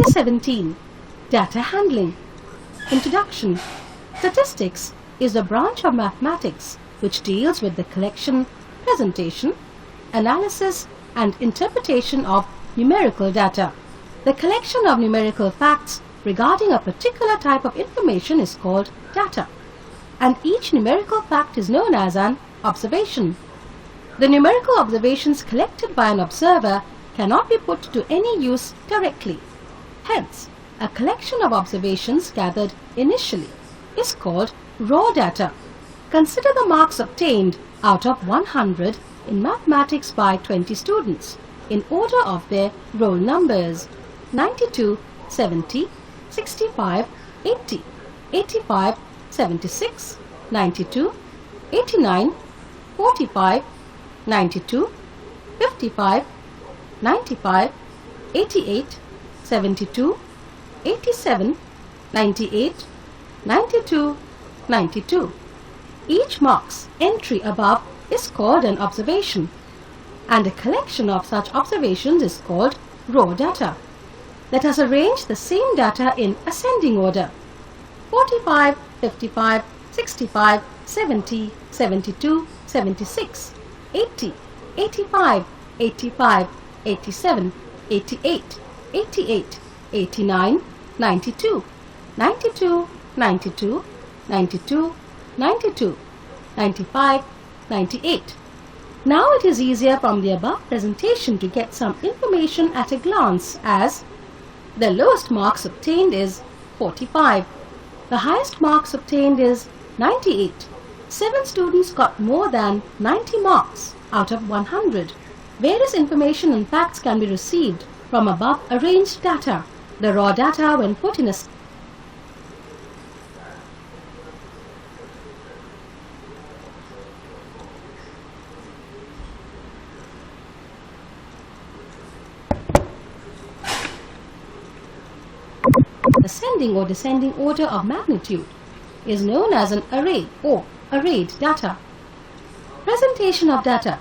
17. Data handling. Introduction. Statistics is a branch of mathematics which deals with the collection, presentation, analysis and interpretation of numerical data. The collection of numerical facts regarding a particular type of information is called data, and each numerical fact is known as an observation. The numerical observations collected by an observer cannot be put to any use directly. Hence, a collection of observations gathered initially is called raw data. Consider the marks obtained out of 100 in mathematics by 20 students in order of their roll numbers: 92, 70, 65, 80, 85, 76, 92, 89, 45, 92, 55, 95, 88, 72, 87, 98, 92, 92. Each mark's entry above is called an observation, and a collection of such observations is called raw data. Let us arrange the same data in ascending order: 45, 55, 65, 70, 72, 76, 80, 85, 85, 87, 88, 88, 89, 92, 92, 92, 92, 92, 95, 98. Now it is easier from the above presentation to get some information at a glance, as the lowest marks obtained is 45. The highest marks obtained is 98. 7 students got more than 90 marks out of 100. Various information and facts can be received from above arranged data. The raw data, when put in a ascending or descending order of magnitude is known as an array or arrayed data. Presentation of data.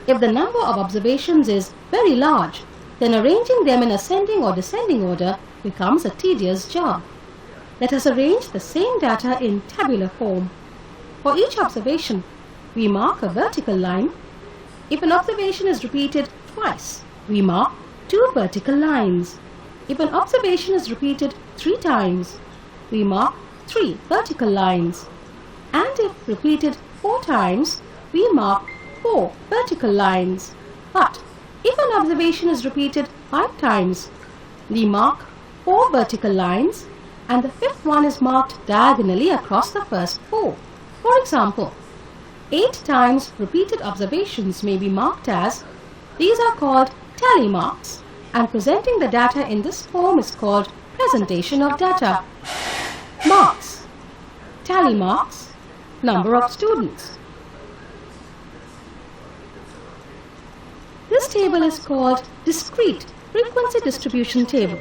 If the number of observations is very large, then arranging them in ascending or descending order becomes a tedious job. Let us arrange the same data in tabular form. For each observation, we mark a vertical line. If an observation is repeated twice, we mark 2 vertical lines. If an observation is repeated 3 times, we mark 3 vertical lines. And if repeated 4 times, we mark 4 vertical lines. But if an observation is repeated 5 times, we mark 4 vertical lines, and the 5th one is marked diagonally across the first 4. For example, 8 times repeated observations may be marked as, these are called tally marks, and presenting the data in this form is called presentation of data. Marks. Tally marks. Number of students. This table is called discrete frequency distribution table.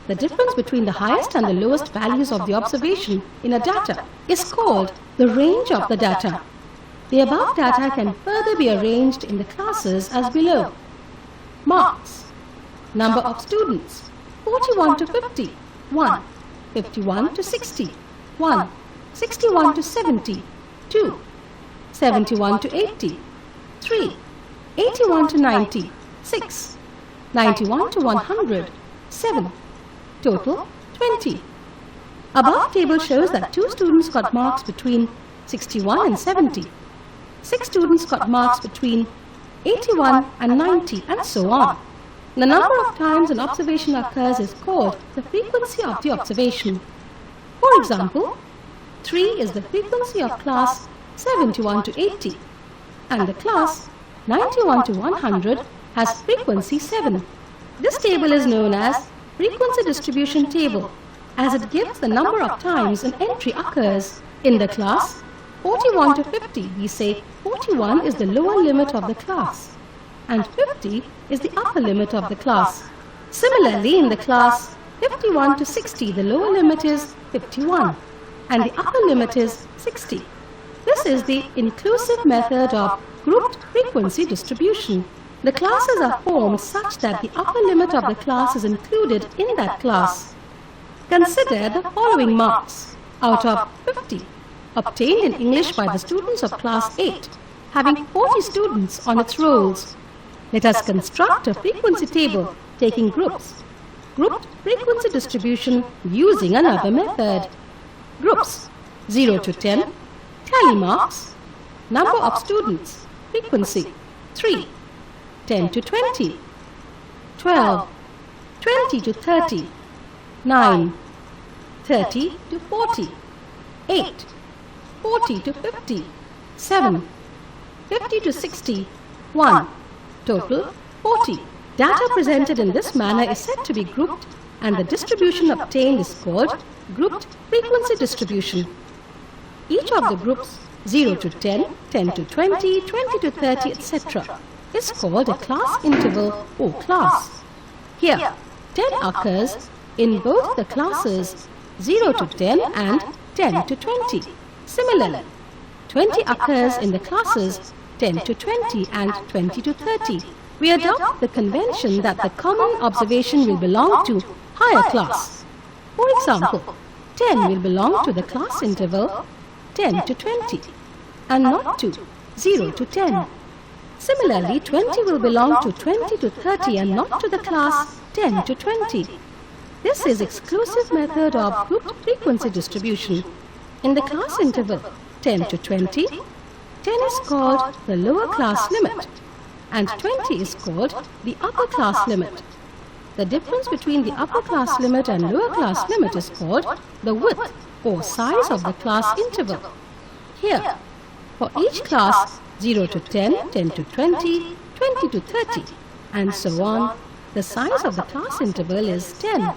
The difference between the highest and the lowest values of the observation in a data is called the range of the data. The above data can further be arranged in the classes as below. Marks. Number of students: 41 to 50, 1. 51 to 60, 1. 61 to 70, 2. 71 to 80, 3. 81 to 90, 6. 91 to 100, 7. Total 20. Above table shows that 2 students got marks between 61 and 70. 6 students got marks between 81 and 90, and so on. The number of times an observation occurs is called the frequency of the observation. For example, 3 is the frequency of class 71 to 80, and the class 91 to 100 has frequency 7. This table is known as frequency distribution table, as it gives the number of times an entry occurs. In the class 41 to 50, we say 41 is the lower limit of the class, and 50 is the upper limit of the class. Similarly, in the class 51 to 60, the lower limit is 51, and the upper limit is 60. This is the inclusive method of grouped frequency distribution. The classes are formed such that the upper limit of the class is included in that class. Consider the following marks out of 50 obtained in English by the students of class 8, having 40 students on its rolls. Let us construct a frequency table taking groups. Grouped frequency distribution using another method. Groups 0 to 10, tally marks, number of students, frequency 3, 10 to 20, 12, 20 to 30, 9, 30 to 40, 8, 40 to 50, 7, 50 to 60, 1, total 40. Data presented in this manner is said to be grouped, and the distribution obtained is called grouped frequency distribution. Each of the groups 0 to 10, 10 to 20, 20 to 30, etc. is called a class interval or class. Here, 10 occurs in both the classes 0 to 10 and 10 to 20. Similarly, 20 occurs in the classes 10 to 20 and 20 to 30. We adopt the convention that the common observation will belong to higher class. For example, 10 will belong to the class interval 10 to 20 and not to 0 to 10. Similarly, 20 will belong to 20 to 30 and not to the class 10 to 20. This is exclusive method of grouped frequency distribution. In the class interval 10 to 20, 10 is called the lower class limit and 20 is called the upper class limit. The difference between the upper class limit and lower class limit is called the width or size of the class interval. Here, for each class 0 to 10, 10 to 20, 20 to 30 and so on, the size of the class interval is 10.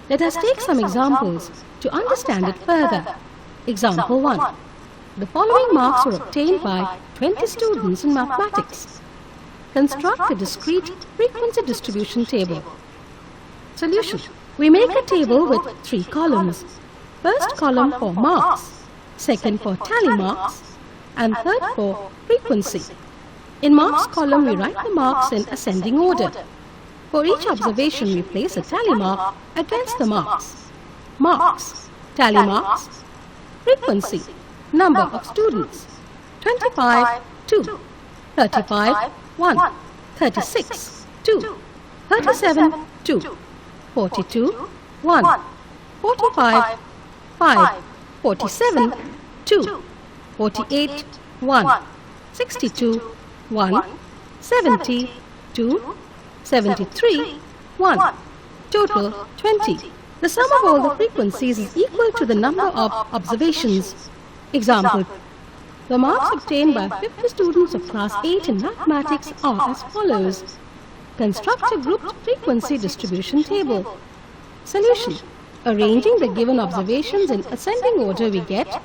Let us take some examples to understand it further. Example 1. The following marks were obtained by 20 students in mathematics. Construct a discrete frequency distribution table. Solution. We make a table with 3 columns. First column for marks, second for tally marks, and third for frequency. In marks column, we write the marks in ascending order. For each observation, we place a tally mark against the marks. Marks, tally marks, frequency, number of students, 25, 2, 35, 1, 36, 2, 37, 2, 42, 1, 45, 5, 47, 2, 48, 1, 62, 1, 70, 2, 73, 1, total 20. The sum of all the frequencies is equal to the number of observations. Example, the marks obtained by 50 students of class 8 in mathematics are as follows. Construct a grouped frequency distribution table. Solution. Arranging the given observations in ascending order, we get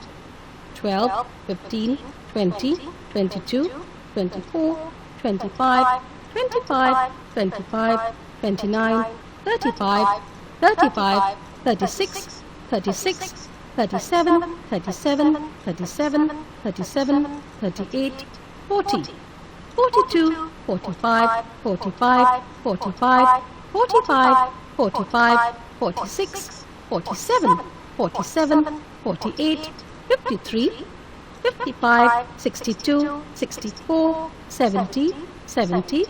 12, 15, 20, 22, 24, 25, 25, 25, 29, 35, 35, 36, 36, 37, 37, 37, 37, 38, 40, 42, 45, 45, 45, 45, 45, 46, 47, 47, 48, 53, 55, 62, 64, 70, 70,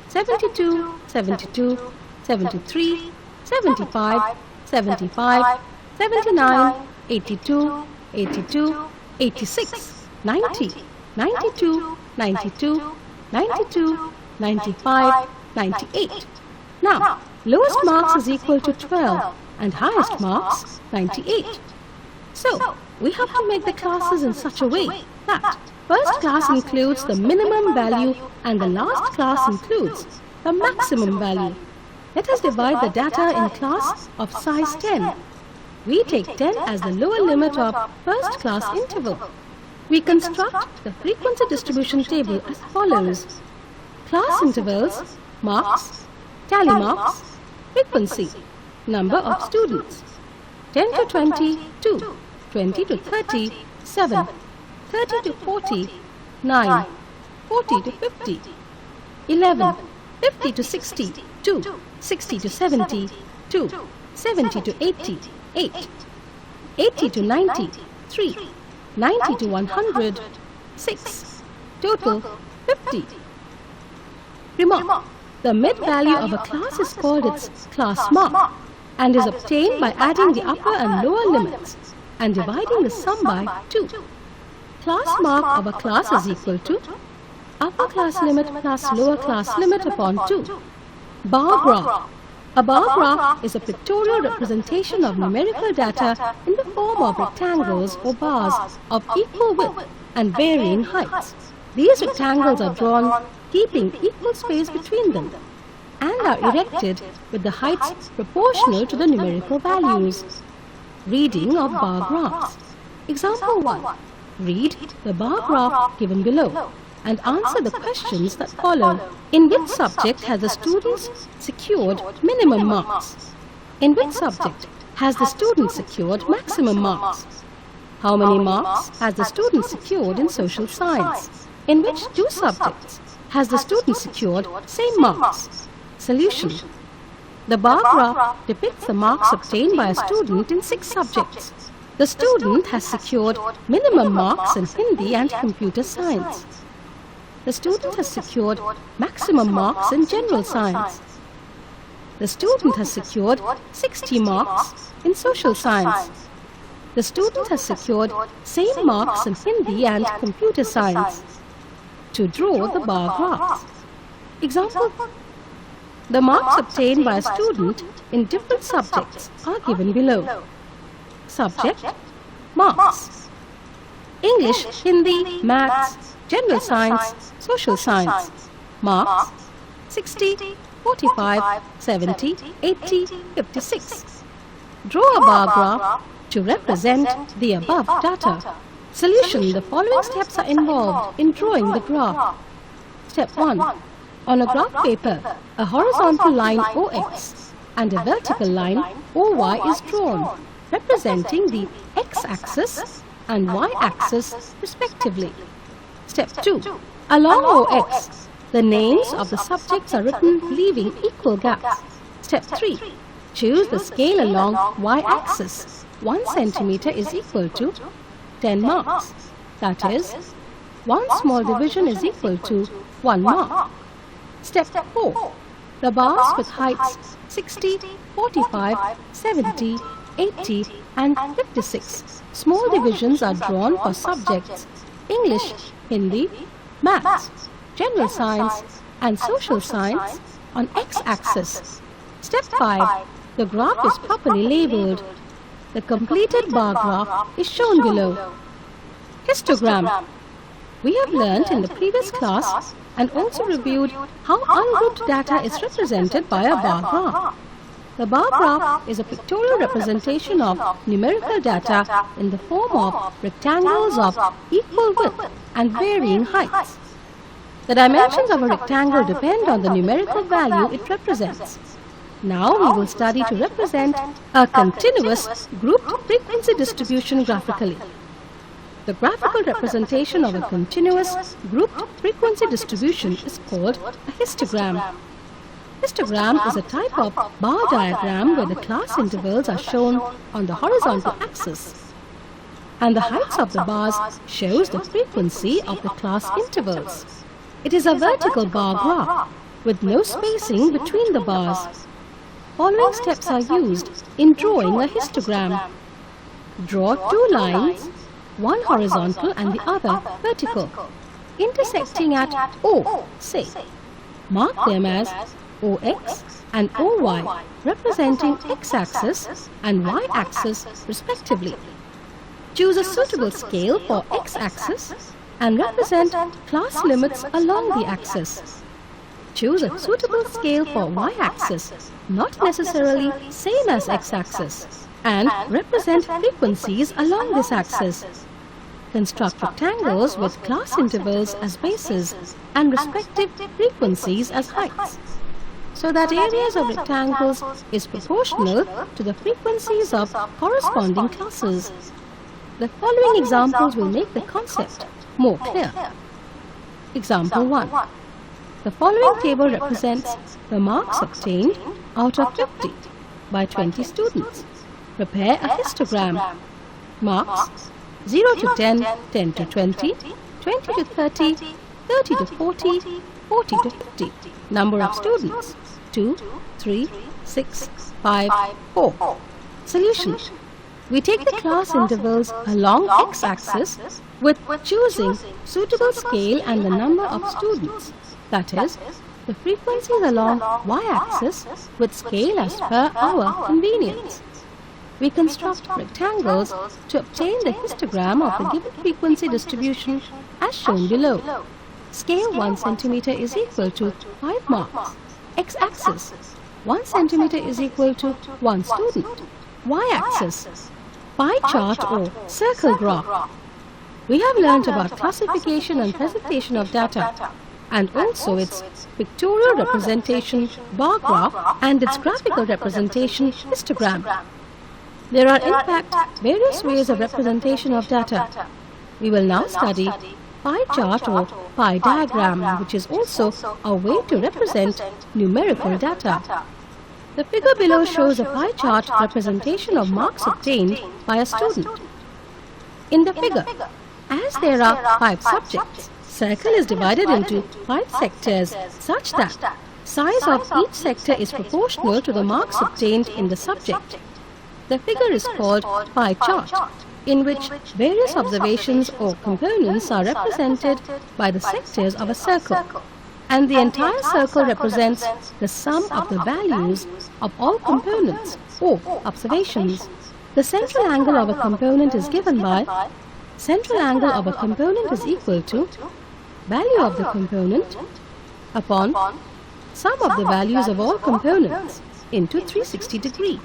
72, 72, 73, 75, 75, 79, 82, 82, 86, 90, 92, 92, 92, 95, 98. Now, lowest marks is equal to 12 and highest marks 98. So, we have to make the classes in such a way that first class includes the minimum value and the last class includes the maximum value. Let us divide the data in class of size 10. We take 10 as the lower limit of first class interval. We construct the frequency distribution table as follows. Class intervals, marks, tally marks, frequency, number of students, 10 to 20, 2, 20 to 30, 7, 30 to 40, 9, 40 to 50, 11. 50 to 60, 2. 60 to 70, 2. 70 to 80, 8. 80 to 90, 3. 90 to 100, 6. Total 50. Remark: the mid-value of a class is called its class mark and is obtained by adding the upper and lower limits and dividing the sum by 2. Class mark of a class is equal to upper class limit plus lower class limit upon 2. Bar graph. A bar graph is a pictorial representation of numerical data in the form of rectangles or bars of equal width and varying heights. These rectangles are drawn keeping equal space between them and are erected with the heights proportional to the numerical values. Reading of bar graphs. Example 1. Read the bar graph given below and answer the questions that follow. In which subject has the students secured minimum marks? In which subject has the student secured maximum marks? How many marks has the student secured in social science? In which two subjects has the student secured same marks? Solution. The bar graph depicts the marks obtained by a student in 6 subjects. The student has secured minimum marks in Hindi and computer science. The student has secured maximum marks in general science. The student has secured 60 marks in social science. The student has secured same marks in Hindi and computer science. To draw the bar graphs. Example: the marks obtained by a student in different subjects are given below. Subject: marks. English, Hindi, Maths, General Science, Social Science. Marks: 60, 45, 70, 80, 56. Draw a bar graph to represent the above data. Solution: the following steps are involved in drawing the graph. Step 1. On a graph paper, a horizontal line OX and a vertical line OY is drawn, representing the x-axis and y-axis respectively. Step 2. Along OX, the names of the subjects are written leaving equal gaps. Step 3. Choose the scale along y-axis. 1 centimeter is equal to 10 marks. That is, 1 small division is equal to 1 mark. Step 4. The bars with heights 60, 45, 70, 80 and 56. Small divisions are drawn for subjects English, Hindi, Maths, General Science and Social Science on x-axis. Step 5. The graph is properly labelled. The completed bar graph is shown below. Histogram. We have learnt in the previous class and also reviewed how ungrouped data is represented by a bar graph. The bar graph is a pictorial representation of numerical data in the form of rectangles of equal width and varying heights. The dimensions of a rectangle depend on the numerical value it represents. Now we will study to represent a continuous grouped frequency distribution graphically. The graphical representation of a continuous grouped frequency distribution is called a histogram. Histogram is a type of bar diagram where the class intervals are shown on the horizontal axis, and the heights of the bars shows the frequency of the class intervals. It is a vertical bar graph with no spacing between the bars. Following steps are used in drawing a histogram. Draw 2 lines, one horizontal and the other vertical, intersecting at O, say. Mark them as OX and OY, representing x-axis and y-axis respectively. Choose a suitable scale for x-axis and represent class limits along the axis. Choose a suitable scale for y-axis, not necessarily same as x-axis, and represent frequencies along this axis. Construct rectangles with class intervals as bases and respective frequencies as heights, so that areas of rectangles is proportional to the frequencies of corresponding classes. The following examples will make the concept more clear. Example 1. The following table represents the marks obtained out of 50 by 20 students. Prepare a histogram. Marks 0 to 10, 10 to 20, 20 to 30, 30 to 40, 40 to 50. Number of students 2, 3, 6, 5, 4. Solution. We take the class intervals along x-axis with choosing suitable scale and the number of students. That is, the frequencies along y-axis with scale as per our convenience. We construct rectangles to obtain the histogram of the given frequency distribution as shown below. Scale 1 cm is equal to 5 marks. X-axis 1 cm is equal to 1 student. Y-axis pie chart or circle graph. We have learnt about classification and presentation of data, and also its pictorial representation bar graph and its graphical representation histogram. There are in fact various ways of representation of data. We will now study pie chart or pie diagram, which is also a way to represent numerical data. The figure below shows a pie chart representation of marks obtained by a student. In the figure, as there are 5 subjects, circle is divided into 5 sectors such that size of each sector is proportional to the marks obtained in the subject. The figure is called pie chart, in which various observations or components are represented by the sectors of a circle, and the entire circle represents the sum of the values of all components or observations. The central angle of a component is given by central angle of a component is equal to value of the component upon sum of the values of all components into 360 degree.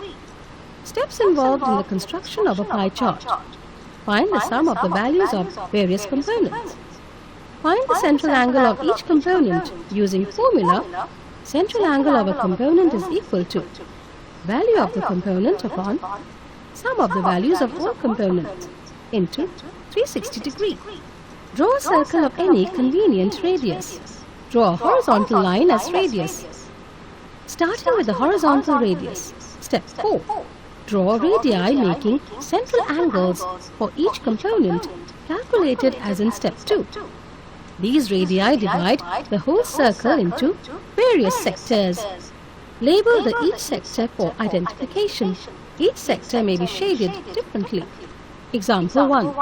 Steps involved in the construction of a pie chart. Find the sum of the values of various components. Find the central angle of each component using formula. Central angle of a component is equal to value of the component upon sum of the values of all components into 360 degree. Draw a circle of any convenient radius. Draw a horizontal line as radius. Starting with the horizontal radius. Step 4. Draw radii making central angles for each component calculated as in step 2. These radii divide the whole circle into various sectors. Label each sector for identification. Each sector may be shaded differently. Example 1.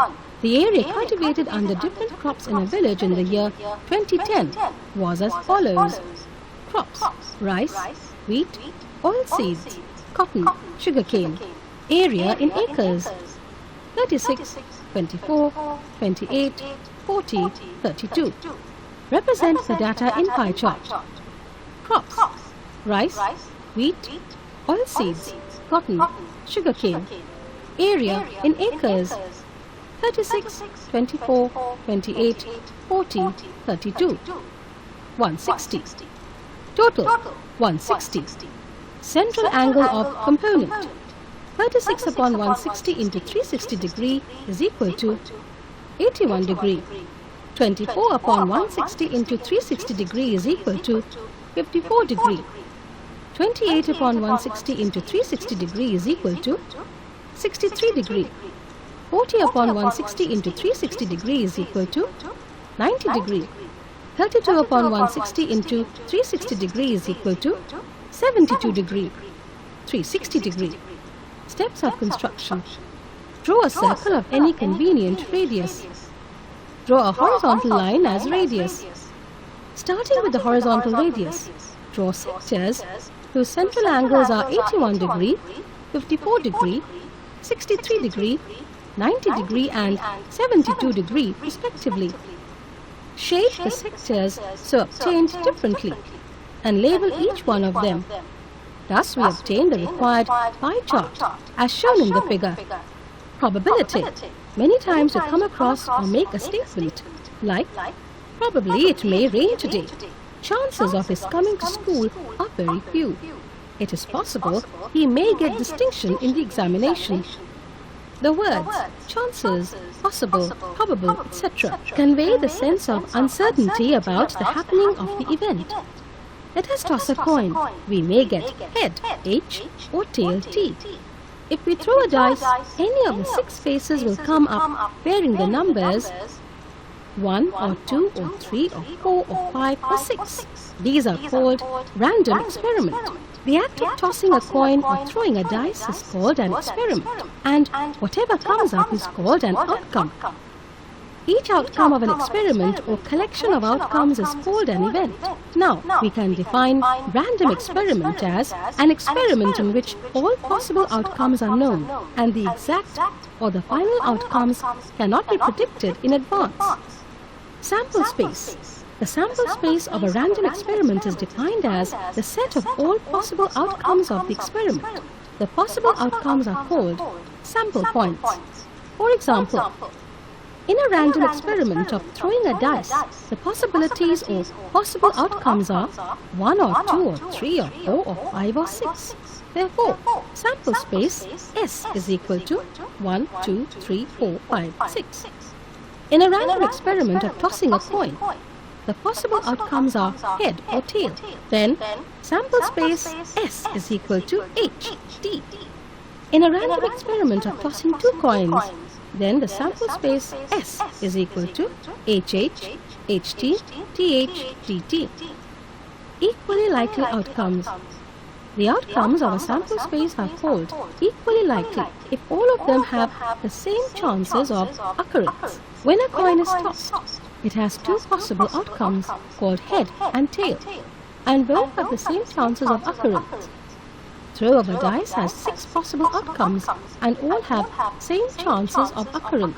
The area cultivated under different crops in a village in the year 2010 was as follows. Crops: rice, wheat, oilseeds, cotton, sugarcane. Area in acres: 36, 24, 28, 40, 32. Represent the data in pie chart. Crops: rice, wheat, oilseeds, cotton, sugarcane. Area in acres: 36, 24, 28, 40, 32. 160. Total 160. Central angle of component. 36 upon 160 into 360 degree is equal to 81 degree. 24 upon 160 into 360 degree is equal to 54 degree. 28 upon 160 into 360 degree is equal to 63 degree. 40 upon 160 into 360 degree is equal to 90 degree. 32 upon 160 into 360 degree is equal to 72 degree. 360 degree. Steps of construction. Draw a circle of any convenient radius. Draw a horizontal line as radius. Starting with the horizontal radius, draw sectors whose central angles are 81 degree, 54 degree, 63 degree, 90 degree and 72 degree respectively. Shade the sectors so obtained differently and label each one of them. Thus we obtain the required pie chart as shown in the figure. Probability. Many times you come across or make a statement like, probably it may rain today. Chances of his coming to school are very few. It is possible he may get distinction in the examination. The words chances, possible, probable, etc. convey the sense of uncertainty about the happening of the event. Let us toss a coin. We may get head, H, or tail, T. If we throw a dice, any of the 6 faces will come up bearing the numbers 1 or 2 or 3 or 4 or 5 or 6. These are called random experiment. The act of tossing a coin or throwing a dice is called an experiment, and whatever comes up is called an outcome. Each outcome of an experiment or collection of outcomes is called an event. Now, we can define random experiment as an experiment in which all possible outcomes are known, and the exact or the final outcomes cannot be predicted in advance. Sample space. The sample space of a random experiment is defined as the set of all possible outcomes of the experiment. The possible outcomes are called sample points. For example, in a random experiment of throwing a dice, the possibilities or possible outcomes are 1 or 2 or 3 or 4 or 5 or 6. Therefore, sample space S is equal to 1, 2, 3, 4, 5, 6. In a random experiment of tossing a coin, the possible outcomes are head or tail. Then, sample space S is equal to H, T. In a random experiment of tossing 2 coins, then the sample space S is equal to HH, HT, TH, TT. Equally likely outcomes. The outcomes of a sample space are called equally likely if all of them have the same chances of occurrence. When a coin is tossed, it has 2 possible outcomes called head and tail, and both have the same chances of occurrence. Throw of a dice has 6 possible outcomes, and all have same chances of occurrence.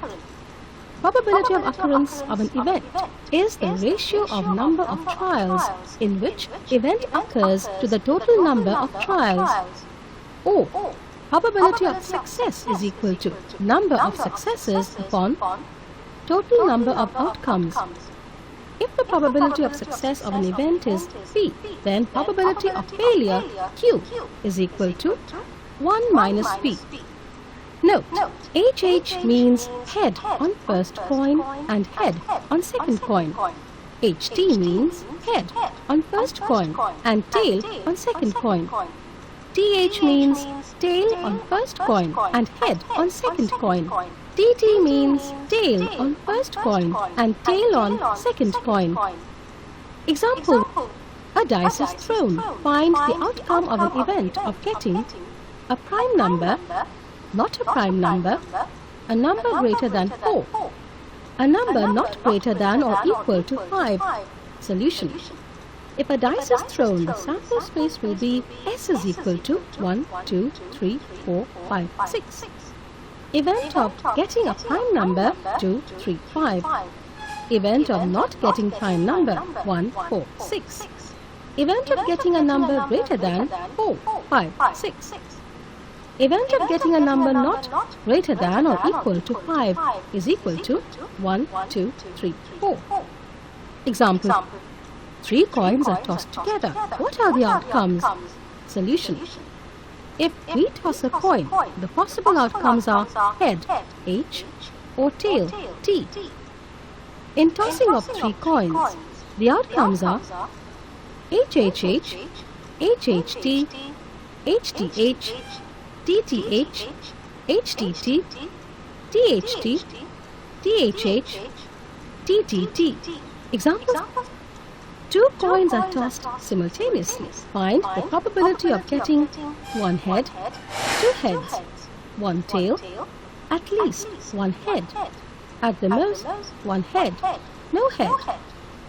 Probability of occurrence of an event is the ratio of number of trials in which event occurs to the total number of trials. Or, probability of success is equal to number of successes upon total number of outcomes. If the probability of success of an event is P, then probability of failure Q is equal to 1 minus P. Note, HH means head on first coin and head on second coin. HT means head on first coin and tail on second coin. TH means tail on first coin and head on second coin. TT means tail on first coin and tail on second coin. Example, a dice is thrown. Find the outcome of an event of getting a prime number, not a prime number, a number greater than 4, a number not greater than or equal to 5. Solution. If a dice is thrown, the sample space will be S is equal to 1, 2, 3, 4, 5, 6. Event of getting a prime number 2, 3, 5. Event of not getting prime number 1, 4, 6. Event of getting a number greater than 4, 5, 6. Event of getting a number not greater than or equal to 5 is equal to 1, 2, 3, 4. Example. 3 coins are tossed together. What are the outcomes? Solution. If we toss a coin, the possible outcomes are head, H, or tail, T. In tossing of 3 coins, the outcomes are HHH, HHT, HTH, TTH, HTT, THT, THH, TTT. Examples. 2 coins are tossed simultaneously. Find the probability of getting 1 head, 2 heads, 1 tail, at least 1 head, at the most 1 head, no head.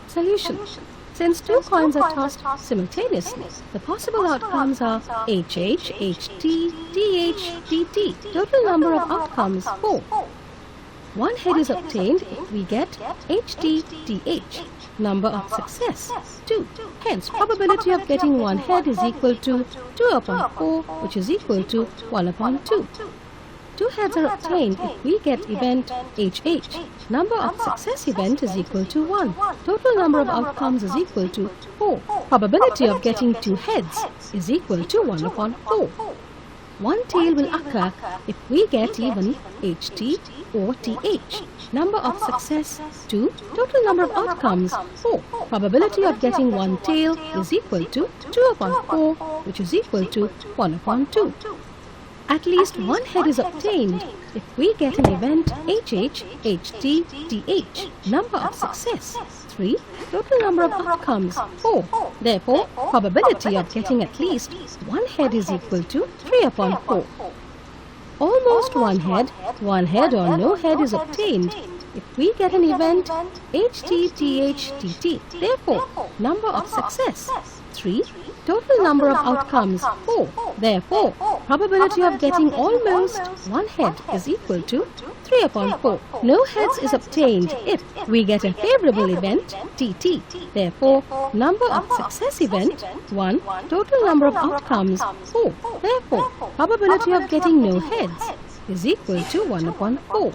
Solution. Since 2 coins are tossed simultaneously, the possible outcomes are HH, HT, TH, TT. Total number of outcomes 4. 1 head is obtained if we get HT, TH. Number of success 2. Hence, probability of getting 1 head is equal to 2 upon 4, which is equal to 1 upon 2. 2 heads are obtained if we get event HH. Number of success event is equal to 1. Total number of outcomes is equal to 4. Probability of getting 2 heads is equal to 1 upon 4. one tail will occur if we get even HT or TH. Number of success 2. Total number of outcomes 4. Probability of getting one tail is equal to 2 upon 4, which is equal to 1 upon 2. At least one head is obtained if we get an event HH, HT, TH. Number of success 3. Total number of outcomes 4. Therefore, probability of getting at least one head is equal to 3 upon 4. Almost one head or no head is obtained if we get an event HT, TH, TT. Therefore, number of success 3. Total number of outcomes 4. Therefore, probability of getting almost one head is equal to 3 upon 4. No heads is obtained if we get a favorable event TT. Therefore, number of success event 1. Total number of outcomes 4. Therefore, probability of getting no heads is equal to 1 upon 4.